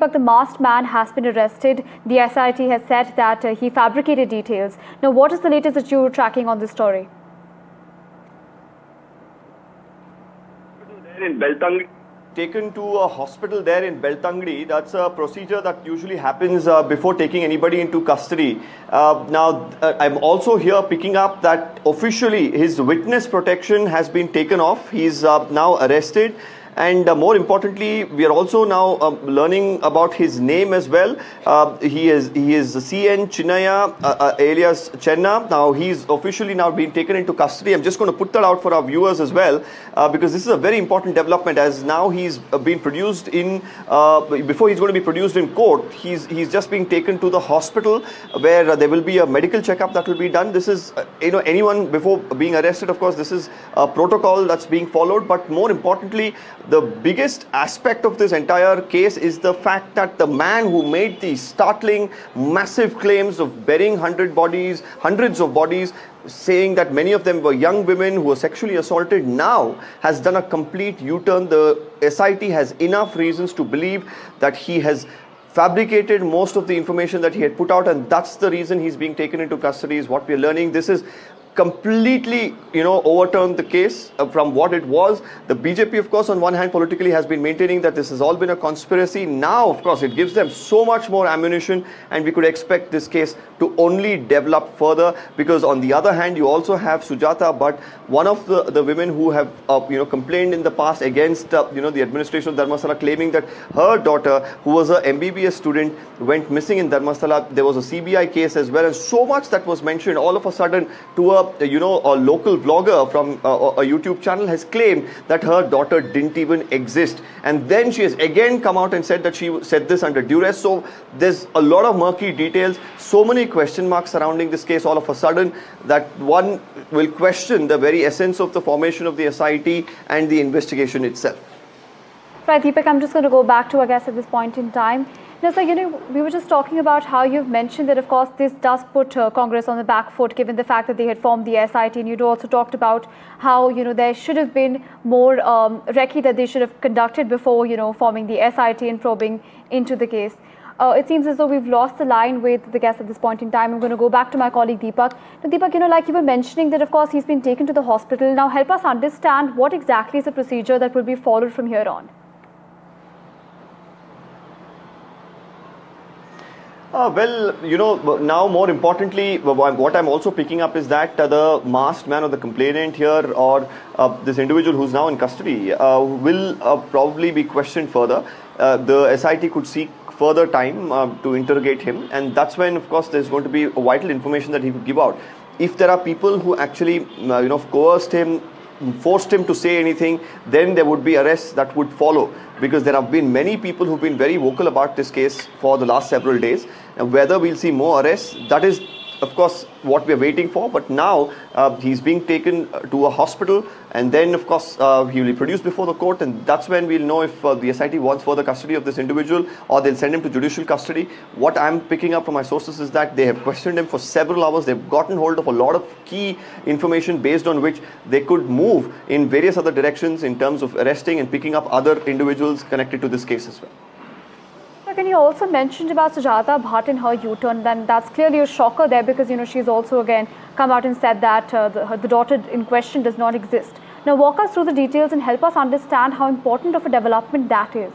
But the masked man has been arrested. The SIT has said that he fabricated details. Now, what is the latest that you're tracking on this story? Taken to a hospital there in Beltangdi. That's a procedure that usually happens before taking anybody into custody. I'm also here picking up that officially his witness protection has been taken off. He's now arrested. And more importantly, we are also now learning about his name as well. He is CN Chinnayya, alias Chenna. Now he's officially now been taken into custody. I'm just going to put that out for our viewers as well, because this is a very important development. As now he's been produced in before he's going to be produced in court. He's just being taken to the hospital where there will be a medical checkup that will be done. This is anyone before being arrested. Of course, this is a protocol that's being followed. But more importantly, the biggest aspect of this entire case is the fact that the man who made these startling, massive claims of burying hundreds of bodies, saying that many of them were young women who were sexually assaulted, now has done a complete U-turn. The SIT has enough reasons to believe that he has fabricated most of the information that he had put out, and that's the reason he's being taken into custody, is what we're learning. This is completely, overturned the case from what it was. The BJP, of course, on one hand, politically has been maintaining that this has all been a conspiracy. Now, of course, it gives them so much more ammunition, and we could expect this case to only develop further, because on the other hand, you also have Sujata Bhatt, one of the women who have, complained in the past against, the administration of Dharmasthala, claiming that her daughter, who was a MBBS student, went missing in Dharmasthala. There was a CBI case as well, and so much that was mentioned all of a sudden to a local vlogger from a YouTube channel has claimed that her daughter didn't even exist. And then she has again come out and said that she said this under duress. So there's a lot of murky details, so many question marks surrounding this case all of a sudden, that one will question the very essence of the formation of the SIT and the investigation itself. Right, Deepak, I'm just going to go back to, I guess, at this point in time. Now, sir, we were just talking about how you've mentioned that, of course, this does put Congress on the back foot, given the fact that they had formed the SIT. And you'd also talked about how, there should have been more recce that they should have conducted before, forming the SIT and probing into the case. It seems as though we've lost the line with the guest at this point in time. I'm going to go back to my colleague Deepak. Now, Deepak, like you were mentioning that, of course, he's been taken to the hospital. Now, help us understand what exactly is the procedure that will be followed from here on. Now more importantly, what I'm also picking up is that the masked man or the complainant here, or this individual who's now in custody, will probably be questioned further. The SIT could seek further time to interrogate him, and that's when, of course, there's going to be vital information that he could give out. If there are people who actually, coerced him, forced him to say anything, then there would be arrests that would follow, because there have been many people who've been very vocal about this case for the last several days. And whether we'll see more arrests, that is, of course, what we're waiting for. But now he's being taken to a hospital, and then, of course, he will be produced before the court, and that's when we'll know if the SIT wants further custody of this individual, or they'll send him to judicial custody. What I'm picking up from my sources is that they have questioned him for several hours. They've gotten hold of a lot of key information based on which they could move in various other directions in terms of arresting and picking up other individuals connected to this case as well. Can you also mentioned about Sujata Bhatt and her U-turn? Then that's clearly a shocker there, because she's also again come out and said that the daughter in question does not exist. Now walk us through the details and help us understand how important of a development that is.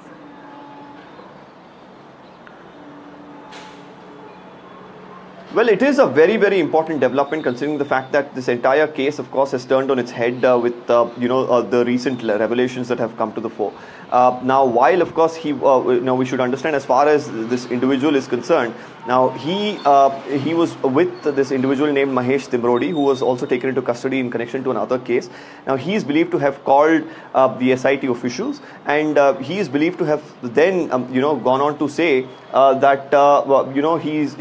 Well, it is a very, very important development, considering the fact that this entire case, of course, has turned on its head with the recent revelations that have come to the fore. Now, while, of course, we should understand, as far as this individual is concerned, now he was with this individual named Mahesh Timrodi, who was also taken into custody in connection to another case. Now, he is believed to have called the SIT officials, and he is believed to have then gone on to say that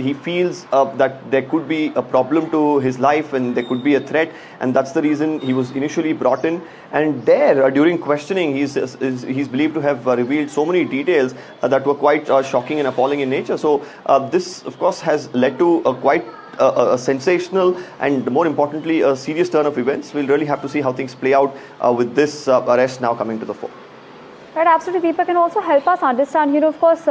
he feels that there could be a problem to his life and there could be a threat, and that's the reason he was initially brought in. And there, during questioning, he's believed to have revealed so many details that were quite shocking and appalling in nature. So this, of course, has led to quite a sensational and, more importantly, a serious turn of events. We'll really have to see how things play out with this arrest now coming to the fore. Right, absolutely, Deepak, can also help us understand, of course,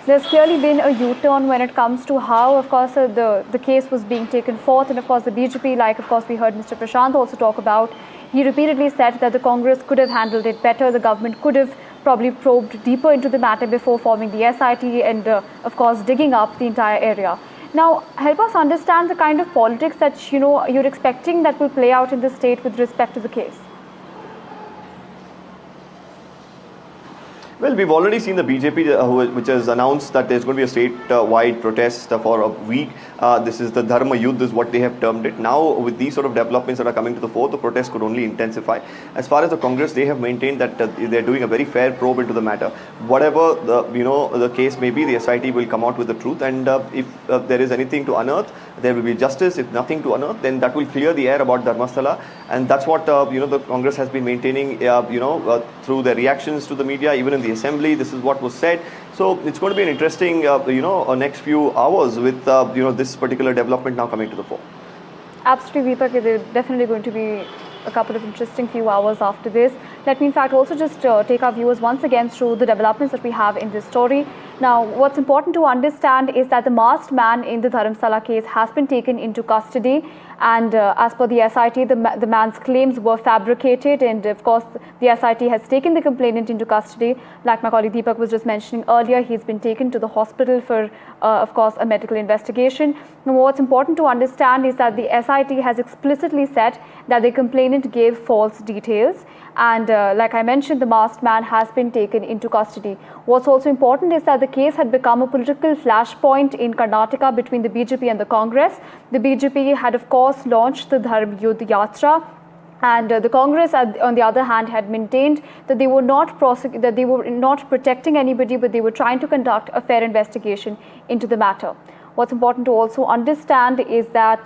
there's clearly been a U-turn when it comes to how, of course, the case was being taken forth. And, of course, the BJP, like, of course, we heard Mr. Prashant also talk about, he repeatedly said that the Congress could have handled it better. The government could have probably probed deeper into the matter before forming the SIT and, of course, digging up the entire area. Now, help us understand the kind of politics that, you're expecting that will play out in the state with respect to the case. Well, we've already seen the BJP, which has announced that there's going to be a state-wide protest for a week. This is the Dharma Yuddh, is what they have termed it. Now, with these sort of developments that are coming to the fore, the protest could only intensify. As far as the Congress, they have maintained that they're doing a very fair probe into the matter. Whatever the case may be, the SIT will come out with the truth. And if there is anything to unearth, there will be justice. If nothing to unearth, then that will clear the air about Dharmasthala. And that's what the Congress has been maintaining. Through their reactions to the media, even in the assembly, this is what was said. So it's going to be an interesting, next few hours with this particular development now coming to the fore. Absolutely, Deepak. There's definitely going to be a couple of interesting few hours after this. Let me, in fact, also just take our viewers once again through the developments that we have in this story. Now, what's important to understand is that the masked man in the Dharmasthala case has been taken into custody. And as per the SIT, the man's claims were fabricated. And of course, the SIT has taken the complainant into custody. Like my colleague Deepak was just mentioning earlier, he's been taken to the hospital for, of course, a medical investigation. Now, what's important to understand is that the SIT has explicitly said that the complainant gave false details. And like I mentioned, the masked man has been taken into custody. What's also important is that the case had become a political flashpoint in Karnataka between the BJP and the Congress. The BJP had, of course, launched the Dharmasthala Yatra. And the Congress, on the other hand, had maintained that they were not protecting anybody, but they were trying to conduct a fair investigation into the matter. What's important to also understand is that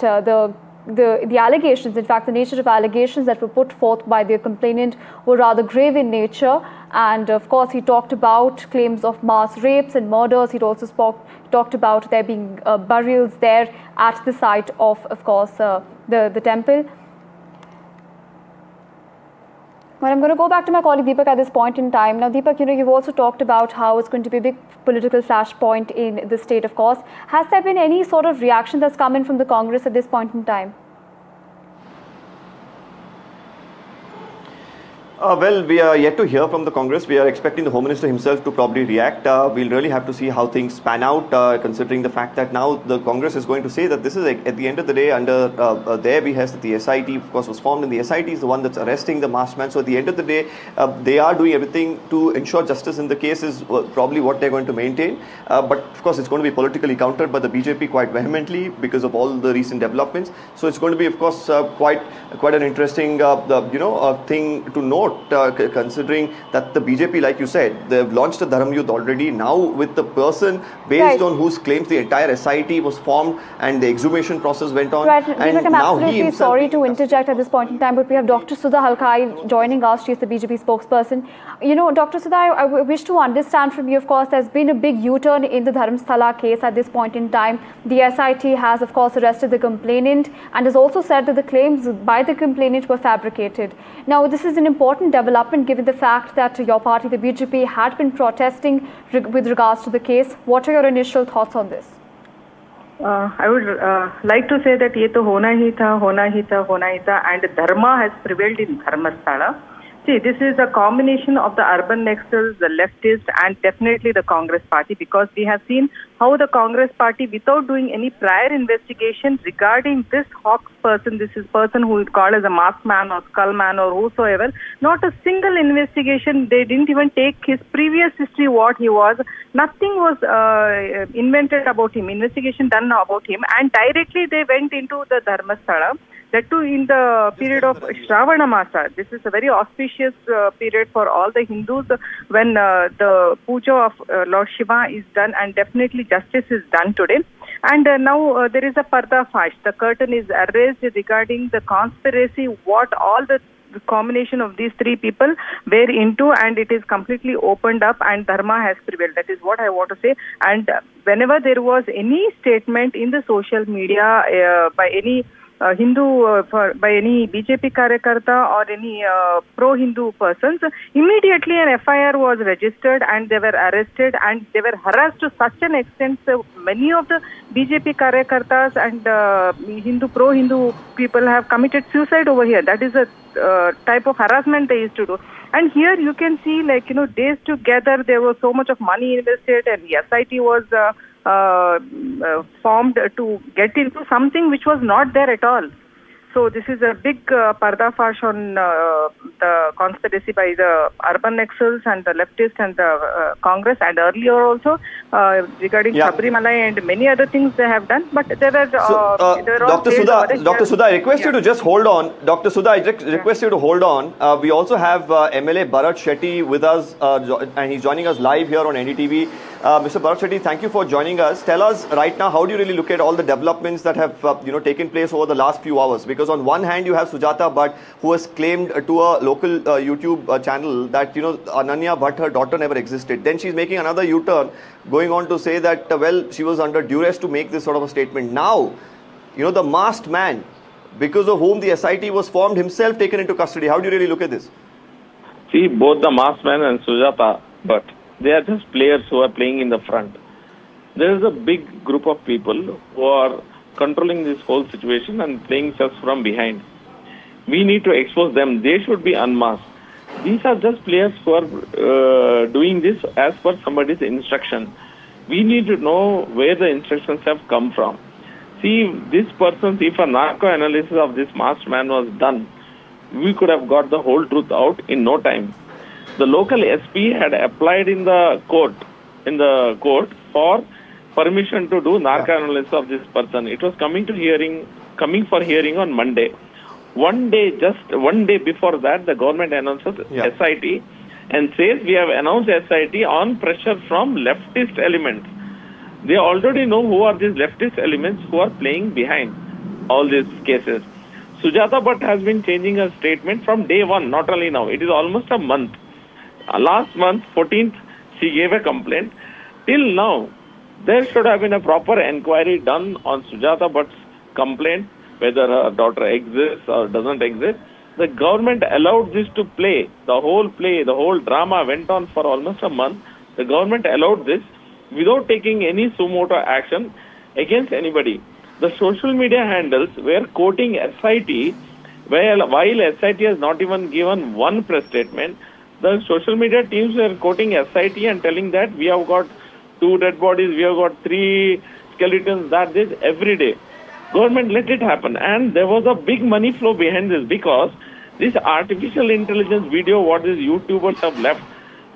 the allegations, in fact, the nature of allegations that were put forth by the complainant were rather grave in nature. And of course, he talked about claims of mass rapes and murders. He also talked about there being burials there at the site of course, the temple. Well, I'm going to go back to my colleague Deepak at this point in time. Now, Deepak, you've also talked about how it's going to be a big political flashpoint in the state, of course. Has there been any sort of reaction that's come in from the Congress at this point in time? Well, we are yet to hear from the Congress. We are expecting the Home Minister himself to probably react. We'll really have to see how things pan out, considering the fact that now the Congress is going to say that this is, at the end of the day, under their behest, that the SIT, of course, was formed, and the SIT is the one that's arresting the masked man. So at the end of the day, they are doing everything to ensure justice in the case is probably what they're going to maintain. But of course, it's going to be politically countered by the BJP quite vehemently because of all the recent developments. So it's going to be, of course, quite an interesting, thing to note. Considering that the BJP, like you said, they've launched a Dharma Yuddh already. Now with the person based on whose claims the entire SIT was formed and the exhumation process went on. Right, and I'm absolutely sorry to interject at this point in time, but we have Dr. Sudha Halkai joining us. She is the BJP spokesperson. Dr. Sudha, I wish to understand from you, of course, there's been a big U-turn in the Dharmasthala case at this point in time. The SIT has, of course, arrested the complainant and has also said that the claims by the complainant were fabricated. Now, this is an important development given the fact that your party, the BJP, had been protesting with regards to the case. What are your initial thoughts on this? I would like to say that ye to hona hi tha, and dharma has prevailed in Dharmasthala. See, this is a combination of the urban nexus, the leftist, and definitely the Congress party, because we have seen how the Congress party, without doing any prior investigation regarding this Hawks person, this is person who is called as a masked man or skull man or whosoever, not a single investigation. They didn't even take his previous history, what he was. Nothing was invented about him, investigation done about him, and directly they went into the Dharmasthala. That too in the period of Shravana Masa. This is a very auspicious period for all the Hindus when the puja of Lord Shiva is done, and definitely justice is done today. And now there is a parda fash. The curtain is raised regarding the conspiracy, what all the combination of these three people were into, and it is completely opened up and dharma has prevailed. That is what I want to say. And whenever there was any statement in the social media by any Hindu, by any BJP Karyakarta or any pro-Hindu persons, immediately an FIR was registered and they were arrested and they were harassed to such an extent. So many of the BJP Karyakartas and Hindu, pro-Hindu people have committed suicide over here. That is a type of harassment they used to do. And here you can see, like, days together, there was so much of money invested and the SIT was formed to get into something which was not there at all. So this is a big pardafash on the conspiracy by the urban naxals and the leftists and the Congress, and earlier also regarding Sabrimala and many other things they have done. But there were Dr. Sudha, I request you to just hold on. Dr. Sudha, I request you to hold on. We also have MLA Barat Shetty with us, and he's joining us live here on NDTV. Mr. Barat Shetty, thank you for joining us. Tell us right now, how do you really look at all the developments that have taken place over the last few hours? Because on one hand, you have Sujata Bhatt, who has claimed to a local YouTube channel that Ananya Bhatt, her daughter, never existed. Then she's making another U-turn, going on to say that she was under duress to make this sort of a statement. Now, the masked man, because of whom the SIT was formed, himself taken into custody. How do you really look at this? See, both the masked man and Sujata Bhatt, they are just players who are playing in the front. There is a big group of people who are controlling this whole situation and playing chess from behind. We need to expose them. They should be unmasked. These are just players who are doing this as per somebody's instruction. We need to know where the instructions have come from. See, this person, if a narco analysis of this masked man was done, we could have got the whole truth out in no time. The local SP had applied in the court for permission to do narco analysis of this person. It was coming for hearing on Monday. One day before that, the government announces SIT and says we have announced SIT on pressure from leftist elements. They already know who are these leftist elements who are playing behind all these cases. Sujata Bhatt has been changing her statement from day one, not only now. It is almost a month. Last month, 14th, she gave a complaint. Till now, there should have been a proper inquiry done on Sujata Bhatt's complaint, whether her daughter exists or doesn't exist. The government allowed this to play. The whole drama went on for almost a month. The government allowed this without taking any suo motu action against anybody. The social media handles were quoting SIT, while SIT has not even given one press statement. The social media teams were quoting SIT and telling that we have got 2 dead bodies, we have got 3 skeletons, this every day. Government let it happen, and there was a big money flow behind this, because this artificial intelligence video what these YouTubers have left,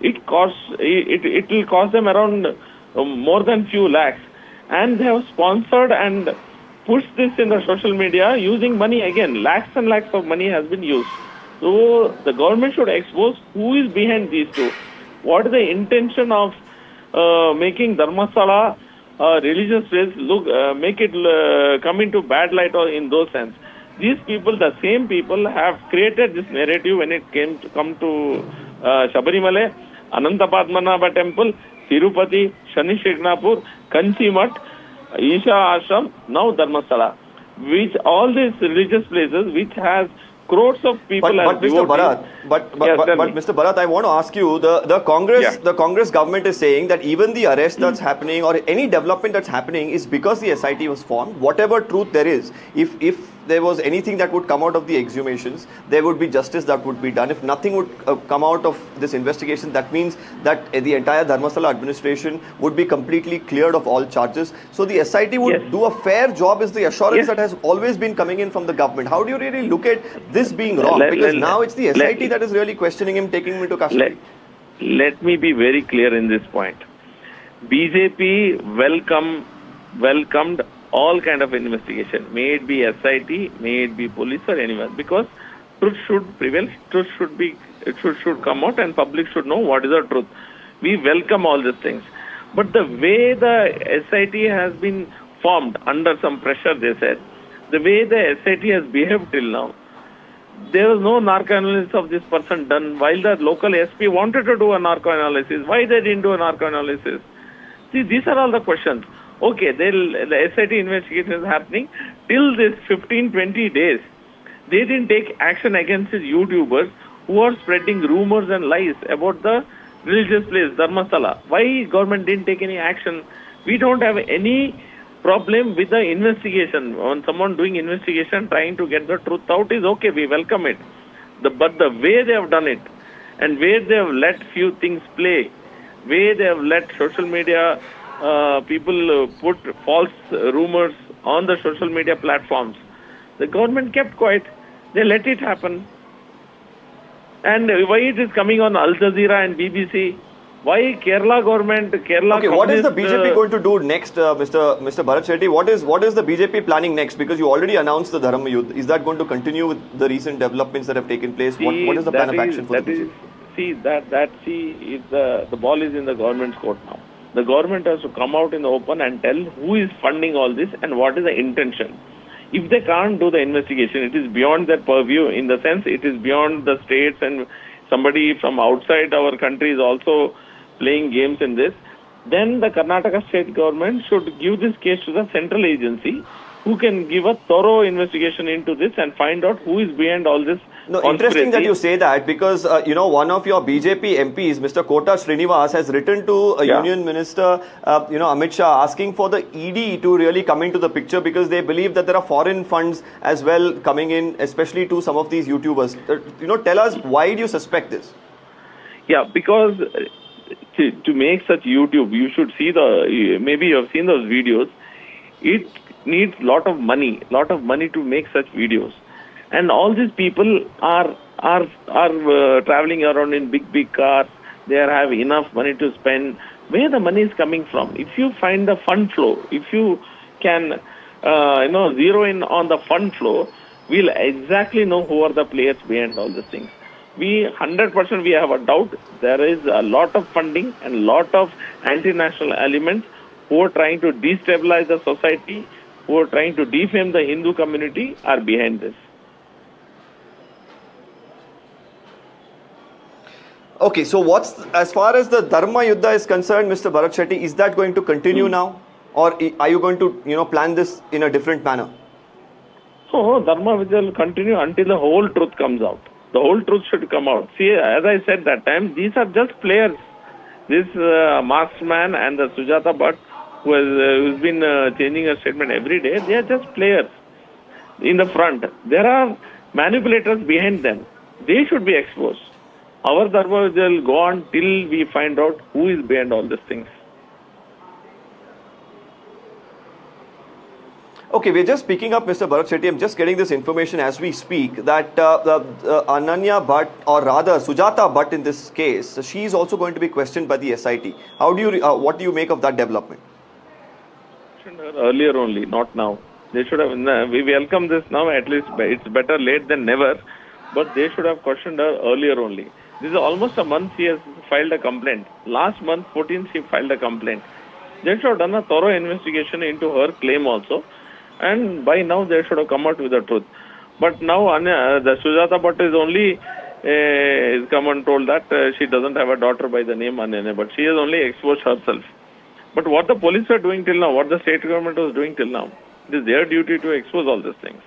it will cost them around more than few lakhs, and they have sponsored and pushed this in the social media using money again. Lakhs and lakhs of money has been used. So the government should expose who is behind these two. What is the intention of making Dharmasthala religious place make it come into bad light or in those sense? These people, the same people, have created this narrative when it come to Sabarimala, Anantapadmanabha temple, Tirupati, Shani Shignapur, Kanchimat, Isha Ashram, now Dharmasthala, which all these religious places which has crores of people. But Mr. Barat, I want to ask you, the Congress government is saying that even the arrest that's happening or any development that's happening is because the SIT was formed. Whatever truth there is, if there was anything that would come out of the exhumations, there would be justice that would be done. If nothing would come out of this investigation, that means that the entire Dharmasthala administration would be completely cleared of all charges. So the SIT would do a fair job, is the assurance that has always been coming in from the government. How do you really look at this being wrong? Because now it's the SIT that is really questioning him, taking him into custody. Let me be very clear in this point. BJP welcomed all kind of investigation, may it be SIT, may it be police or anyone, because truth should prevail, truth should come out and public should know what is the truth. We welcome all these things. But the way the SIT has been formed under some pressure, they said, the way the SIT has behaved till now, there was no narco analysis of this person done, while the local SP wanted to do a narco analysis. Why they didn't do a narco analysis? See, these are all the questions. Okay, the SIT investigation is happening. Till this 15-20 days, they didn't take action against these YouTubers who are spreading rumors and lies about the religious place, Dharmasthala. Why government didn't take any action? We don't have any problem with the investigation. When someone doing investigation, trying to get the truth out is okay, we welcome it. But the way they have done it, and where they have let few things play, where they have let social media people put false rumors on the social media platforms, the government kept quiet. They let it happen. And why it is coming on Al Jazeera and BBC? Why Kerala government, Kerala... Okay, what is the BJP going to do next, Mr. Barat Shetty? What is the BJP planning next? Because you already announced the Dharma Yudh. Is that going to continue with the recent developments that have taken place? What is the plan of action for the BJP? The ball is in the government's court now. The government has to come out in the open and tell who is funding all this and what is the intention. If they can't do the investigation, it is beyond their purview. In the sense, it is beyond the states, and somebody from outside our country is also playing games in this. Then the Karnataka state government should give this case to the central agency, who can give a thorough investigation into this and find out who is behind all this. No, interesting that you say that, because one of your BJP MPs, Mr. Kota Srinivas, has written to Union Minister Amit Shah, asking for the ED to really come into the picture, because they believe that there are foreign funds as well coming in, especially to some of these YouTubers. Tell us, why do you suspect this? Yeah, because to make such YouTube, you should see maybe you have seen those videos. It needs lot of money to make such videos. And all these people are traveling around in big cars. They have enough money to spend. Where the money is coming from? If you find the fund flow, if you can zero in on the fund flow, we'll exactly know who are the players behind all these things. 100% we have a doubt. There is a lot of funding and lot of anti-national elements who are trying to destabilize the society, who are trying to defame the Hindu community, are behind this. Okay, so as far as the Dharma Yuddha is concerned, Mr. Barat Shetty, is that going to continue now? Or are you going to, plan this in a different manner? So, Dharma will continue until the whole truth comes out. The whole truth should come out. See, as I said that time, these are just players. This masked man and the Sujata Bhatt, who's been changing her statement every day, they are just players in the front. There are manipulators behind them. They should be exposed. Our Dharma will go on till we find out who is behind all these things. Okay, we're just picking up, Mr. Barat Shetty. I'm just getting this information as we speak that Ananya Bhatt, or rather Sujata Bhatt in this case, she is also going to be questioned by the SIT. What do you make of that development? Earlier only, not now. They should have. We welcome this now. At least it's better late than never. But they should have questioned her earlier only. This is almost a month she has filed a complaint. Last month, 14th, she filed a complaint. They should have done a thorough investigation into her claim also. And by now, they should have come out with the truth. But now, the Sujata Bhatt is only come and told that she doesn't have a daughter by the name Ananya, but she has only exposed herself. But what the police were doing till now, what the state government was doing till now, it is their duty to expose all these things.